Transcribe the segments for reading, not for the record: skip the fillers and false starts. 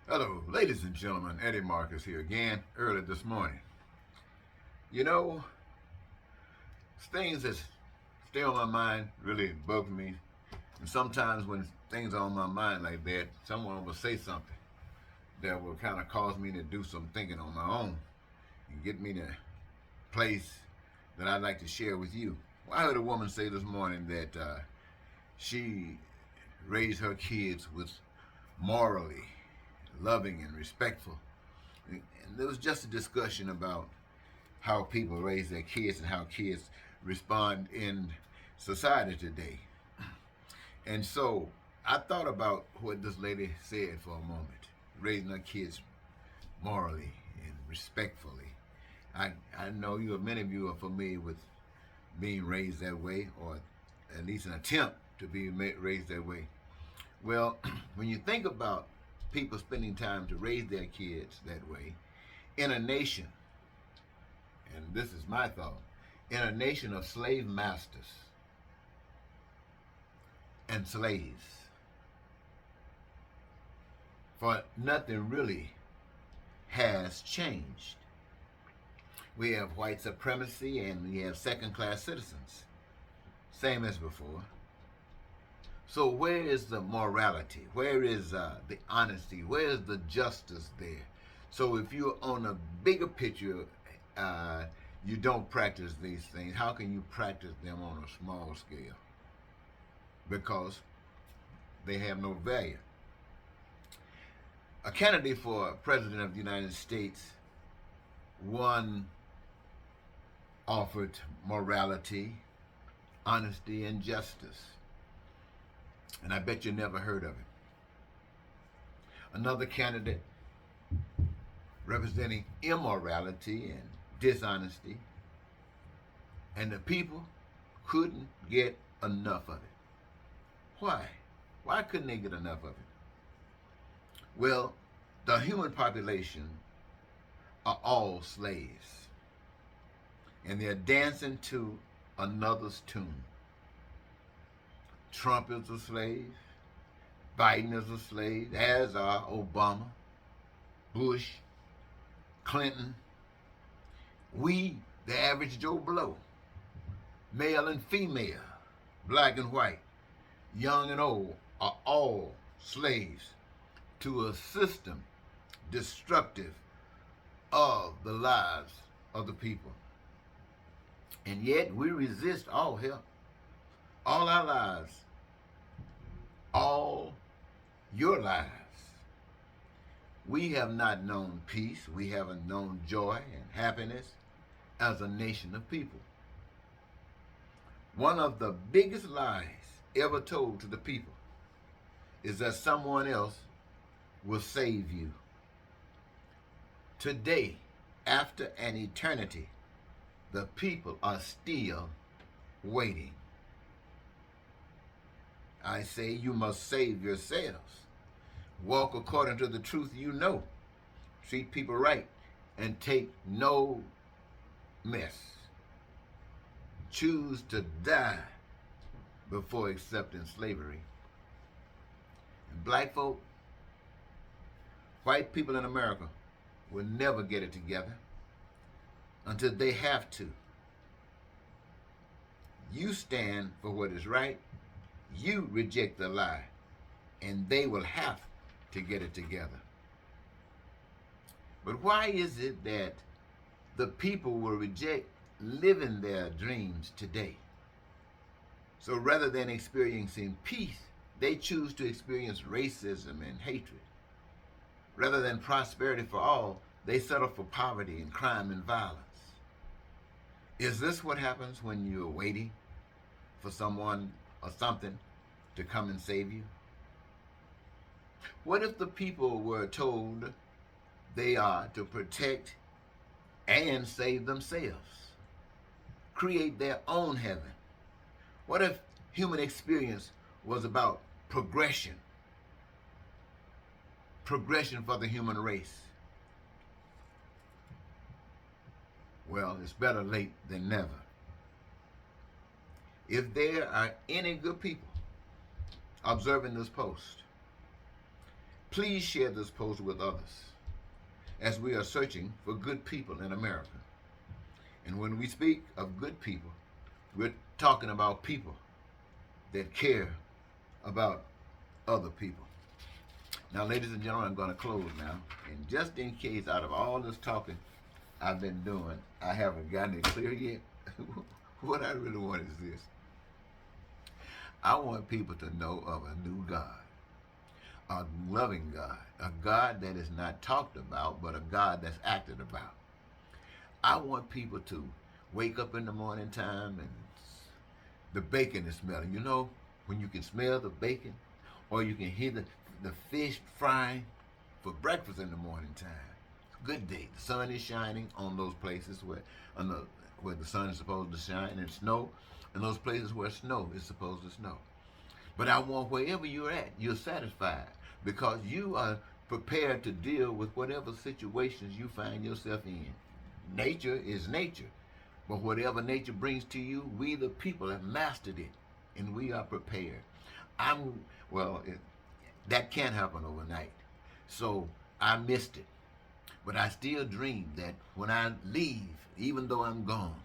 Hello, ladies and gentlemen. Eddie Marcus here again, early this morning. You know, things that stay on my mind really bug me. And sometimes when things are on my mind like that, someone will say something that will kind of cause me to do some thinking on my own and get me to a place that I'd like to share with you. Well, I heard a woman say this morning that she raised her kids with morally loving and respectful. And there was just a discussion about how people raise their kids and how kids respond in society today. And so I thought about what this lady said for a moment, raising her kids morally and respectfully. I know many of you are familiar with being raised that way, or at least an attempt to be raised that way. Well, when you think about people spending time to raise their kids that way in a nation, and this is my thought, in a nation of slave masters and slaves, for nothing really has changed. We have white supremacy and we have second class citizens, same as before. So, where is the morality? Where is the honesty? Where is the justice there? So, if you're on a bigger picture, you don't practice these things. How can you practice them on a small scale? Because they have no value. A candidate for president of the United States, one offered morality, honesty, and justice. And I bet you never heard of it. Another candidate representing immorality and dishonesty, and the people couldn't get enough of it. Why? Why couldn't they get enough of it? Well, the human population are all slaves, and they're dancing to another's tune. Trump is a slave. Biden is a slave, as are Obama, Bush, Clinton. We, the average Joe Blow, male and female, black and white, young and old, are all slaves to a system destructive of the lives of the people. And yet we resist all help, all our lives, all your lives. We have not known peace. We haven't known joy and happiness as a nation of people. One of the biggest lies ever told to the people is that someone else will save you. Today, after an eternity, the people are still waiting. I say you must save yourselves. Walk according to the truth you know. Treat people right and take no mess. Choose to die before accepting slavery. And black folk, white people in America will never get it together until they have to. You stand for what is right. You reject the lie, and they will have to get it together. But why is it that the people will reject living their dreams today? So rather than experiencing peace, they choose to experience racism and hatred. Rather than prosperity for all, they settle for poverty and crime and violence. Is this what happens when you're waiting for someone or something to come and save you? What if the people were told they are to protect and save themselves, create their own heaven? What if human experience was about progression for the human race? Well, it's better late than never. If there are any good people observing this post, Please share this post with others as we are searching for good people in America. And when we speak of good people, we're talking about people that care about other people. Now, ladies and gentlemen, I'm going to close now. And just in case, out of all this talking I've been doing, I haven't gotten it clear yet, what I really want is this. I want people to know of a new God, a loving God, a God that is not talked about, but a God that's acted about. I want people to wake up in the morning time and the bacon is smelling. You know, when you can smell the bacon, or you can hear the fish frying for breakfast in the morning time. Good day. The sun is shining on those places where the sun is supposed to shine, and snow, and those places where snow is supposed to snow. But I want wherever you're at, you're satisfied because you are prepared to deal with whatever situations you find yourself in. Nature is nature, but whatever nature brings to you, we the people have mastered it, and we are prepared. That can't happen overnight, so I missed it. But I still dream that when I leave, even though I'm gone,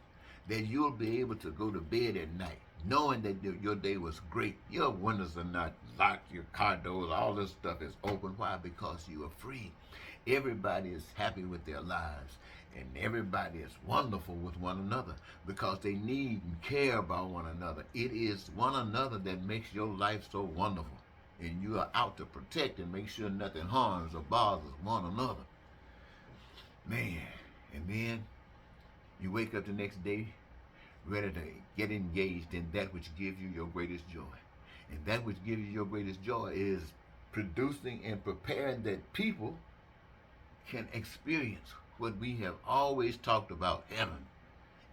that you'll be able to go to bed at night knowing that your day was great. Your windows are not locked, your car doors, all this stuff is open. Why? Because you are free. Everybody is happy with their lives, and everybody is wonderful with one another because they need and care about one another. It is one another that makes your life so wonderful, and you are out to protect and make sure nothing harms or bothers one another. Man, and then you wake up the next day ready to get engaged in that which gives you your greatest joy. And that which gives you your greatest joy is producing and preparing that people can experience what we have always talked about, heaven.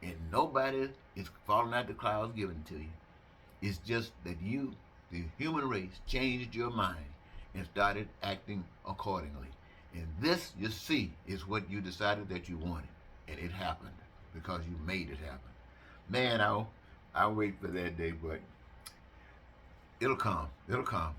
And nobody is falling out the clouds giving to you. It's just that you, the human race, changed your mind and started acting accordingly. And this, you see, is what you decided that you wanted. And it happened because you made it happen. Man, I'll wait for that day, but it'll come. It'll come.